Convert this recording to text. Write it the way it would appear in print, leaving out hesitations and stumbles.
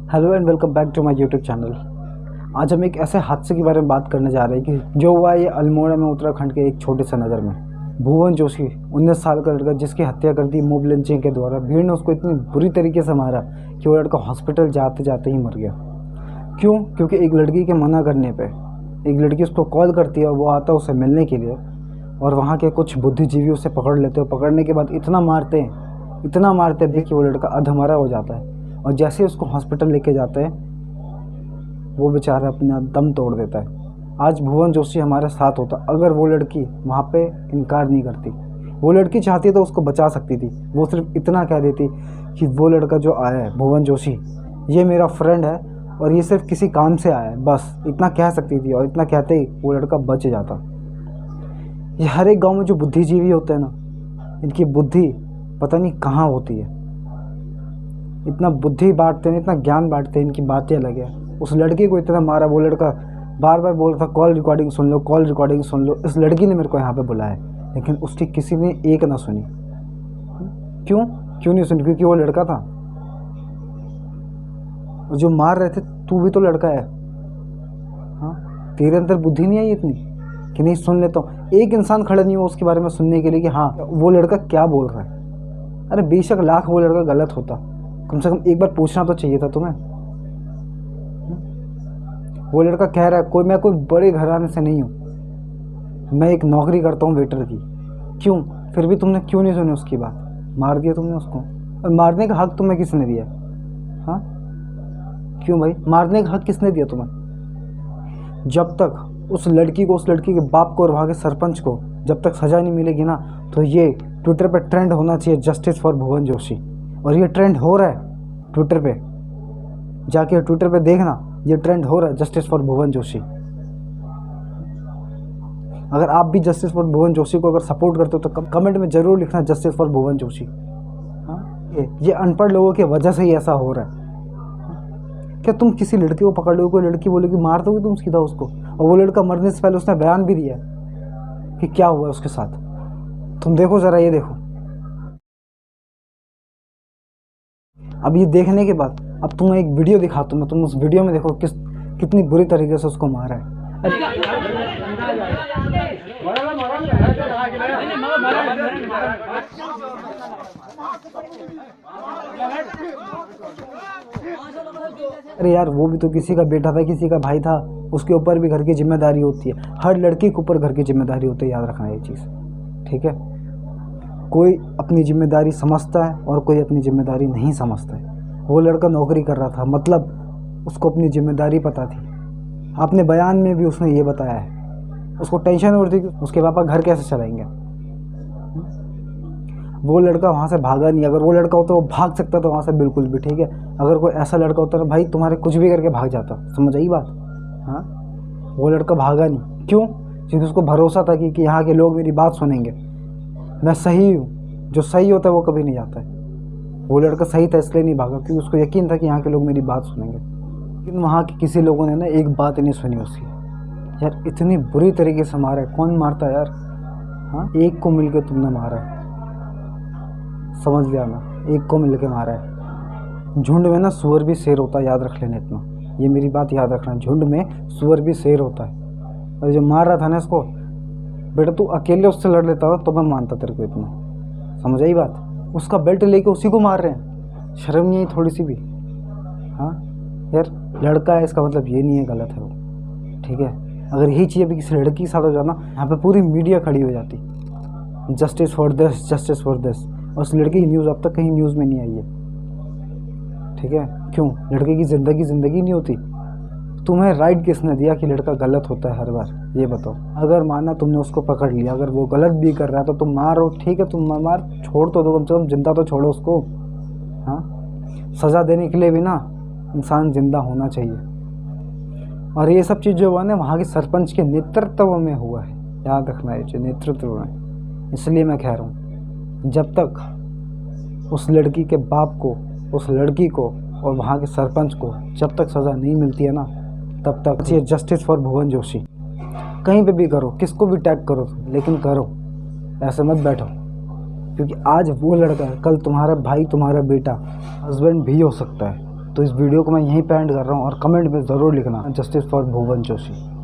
Hello and welcome back to my YouTube channel. आज हम एक ऐसे हादसे के बारे में बात करने जा रहे हैं कि जो हुआ ये अल्मोड़ा में, उत्तराखंड के एक छोटे से नगर में। भुवन जोशी 19 साल का लड़का जिसकी हत्या कर दी मोब लिंचिंग के द्वारा। भीड़ ने उसको इतनी बुरी तरीके से मारा कि वो लड़का हॉस्पिटल जाते जाते ही मर गया। क्यों? क्योंकि एक लड़की के मना करने पर एक लड़की उसको कॉल करती है और वो आता है उसे मिलने के लिए, और वहाँ के कुछ बुद्धिजीवी उसे पकड़ लेते हैं। पकड़ने के बाद इतना मारते हैं कि वो लड़का अधमरा हो जाता है। और जैसे ही उसको हॉस्पिटल लेके जाते हैं वो बेचारा अपना दम तोड़ देता है। आज भुवन जोशी हमारे साथ होता अगर वो लड़की वहाँ पे इनकार नहीं करती। वो लड़की चाहती तो उसको बचा सकती थी। वो सिर्फ इतना कह देती कि वो लड़का जो आया है भुवन जोशी, ये मेरा फ्रेंड है और ये सिर्फ किसी काम से आया है, बस इतना कह सकती थी। और इतना कहते ही वो लड़का बच जाता। ये हर एक गाँव में जो बुद्धिजीवी होते हैं ना, इनकी बुद्धि पता नहीं कहाँ होती है। इतना बुद्धि बांटते हैं, इतना ज्ञान बांटते हैं, इनकी बातें अलग है। उस लड़की को इतना मारा, वो लड़का बार बार बोल रहा था कॉल रिकॉर्डिंग सुन लो। इस लड़की ने मेरे को यहाँ पे बुलाया, लेकिन उसकी किसी ने एक ना सुनी। क्यों नहीं सुनी? क्योंकि वो लड़का था। और जो मार रहे थे, तू भी तो लड़का है। हाँ, तेरे अंदर बुद्धि नहीं आई इतनी कि नहीं सुन लेता हूँ? एक इंसान खड़ा नहीं हुआ उसके बारे में सुनने के लिए कि हाँ वो लड़का क्या बोल रहा है। अरे बेशक लाख वो लड़का गलत होता, कम से कम एक बार पूछना तो चाहिए था तुम्हें। वो लड़का कह रहा है मैं कोई बड़े घराने से नहीं हूँ, मैं एक नौकरी करता हूँ वेटर की। क्यों? फिर भी तुमने क्यों नहीं सुनी उसकी बात? मार दिया तुमने उसको। और मारने का हक तुम्हें किसने दिया? हाँ क्यों भाई, मारने का हक किसने दिया तुम्हें? जब तक उस लड़की के बाप को और वहाँ के सरपंच को जब तक सज़ा नहीं मिलेगी ना, तो ये ट्विटर पे ट्रेंड होना चाहिए जस्टिस फॉर भुवन जोशी। और ये ट्रेंड हो रहा है ट्विटर पे, जाके ट्विटर पे देखना, ये ट्रेंड हो रहा है जस्टिस फॉर भुवन जोशी। अगर आप भी जस्टिस फॉर भुवन जोशी को अगर सपोर्ट करते हो तो कमेंट में ज़रूर लिखना जस्टिस फॉर भुवन जोशी। हाँ, ये अनपढ़ लोगों की वजह से ही ऐसा हो रहा है। क्या तुम किसी लड़की को पकड़ लो, कोई लड़की बोलेगी मार दोगे तुम सीधा उसको? और वो लड़का मरने से पहले उसने बयान भी दिया कि क्या हुआ उसके साथ। तुम देखो ज़रा, ये देखो। अब ये देखने के बाद अब तुम्हें एक वीडियो दिखाता हूँ मैं, तुम उस वीडियो में देखो कितनी बुरी तरीके से उसको मारा है। अरे यार, वो भी तो किसी का बेटा था, किसी का भाई था, उसके ऊपर भी घर की जिम्मेदारी होती है। हर लड़की के ऊपर घर की जिम्मेदारी होती है, याद रखना ये चीज़, ठीक है? कोई अपनी जिम्मेदारी समझता है और कोई अपनी जिम्मेदारी नहीं समझता है। वो लड़का नौकरी कर रहा था, मतलब उसको अपनी जिम्मेदारी पता थी। अपने बयान में भी उसने ये बताया है। उसको टेंशन हो रही थी कि उसके पापा घर कैसे चलाएंगे। वो लड़का वहाँ से भागा नहीं। अगर वो लड़का होता वो भाग सकता था वहाँ से, बिल्कुल भी, ठीक है? अगर कोई ऐसा लड़का होता ना भाई, तुम्हारे कुछ भी करके भाग जाता। समझ आई बात? हाँ, वो लड़का भागा नहीं। क्यों? क्योंकि उसको भरोसा था कि यहाँ के लोग मेरी बात सुनेंगे, मैं सही हूँ। जो सही होता है वो कभी नहीं जाता है। वो लड़का सही था इसलिए नहीं भागा, क्योंकि उसको यकीन था कि यहाँ के लोग मेरी बात सुनेंगे। लेकिन वहाँ के किसी लोगों ने ना एक बात नहीं सुनी उसकी। यार इतनी बुरी तरीके से मारा है, कौन मारता है यार? हाँ, एक को मिलकर तुमने मारा है, समझ लिया ना? एक को मिलकर मारा है। झुंड में ना सुअर भी शेर होता है, याद रख लेना इतना, ये मेरी बात याद रखना। झुंड में सुअर भी शेर होता है। और जो मार रहा था ना इसको, बेटा तू अकेले उससे लड़ लेता तो मैं मानता तेरे को इतना। समझ आई बात? उसका बेल्ट लेके उसी को मार रहे हैं, शर्म नहीं है थोड़ी सी भी? हाँ यार, लड़का है इसका मतलब ये नहीं है गलत है वो, ठीक है? अगर यही चीज़ अभी किसी लड़की के साथ हो जाना, यहाँ पे पूरी मीडिया खड़ी हो जाती, justice for this, justice for this. और उस लड़के की न्यूज़ अब तक कहीं न्यूज़ में नहीं आई है, ठीक है? क्यों? लड़के की ज़िंदगी नहीं होती। तुम्हें राइट किसने दिया कि लड़का गलत होता है हर बार? ये बताओ। अगर माना तुमने उसको पकड़ लिया, अगर वो गलत भी कर रहा है तो तुम मारो, ठीक है? तुम मार, छोड़ तो दो, कम से कम जिंदा तो छोड़ो उसको। हाँ, सज़ा देने के लिए भी ना इंसान जिंदा होना चाहिए। और ये सब चीज़ जो हुआ ना वहाँ के सरपंच के नेतृत्व में हुआ है, याद रखना है, नेतृत्व में। इसलिए मैं कह रहा हूँ, जब तक उस लड़की के बाप को, उस लड़की को और वहाँ के सरपंच को जब तक सज़ा नहीं मिलती है ना, तब तक ये जस्टिस फॉर भुवन जोशी। कहीं पे भी करो, किसको भी टैग करो, लेकिन करो, ऐसे मत बैठो। क्योंकि आज वो लड़का है, कल तुम्हारा भाई, तुम्हारा बेटा, हस्बैंड भी हो सकता है। तो इस वीडियो को मैं यहीं पे एंड कर रहा हूँ और कमेंट में ज़रूर लिखना जस्टिस फॉर भुवन जोशी।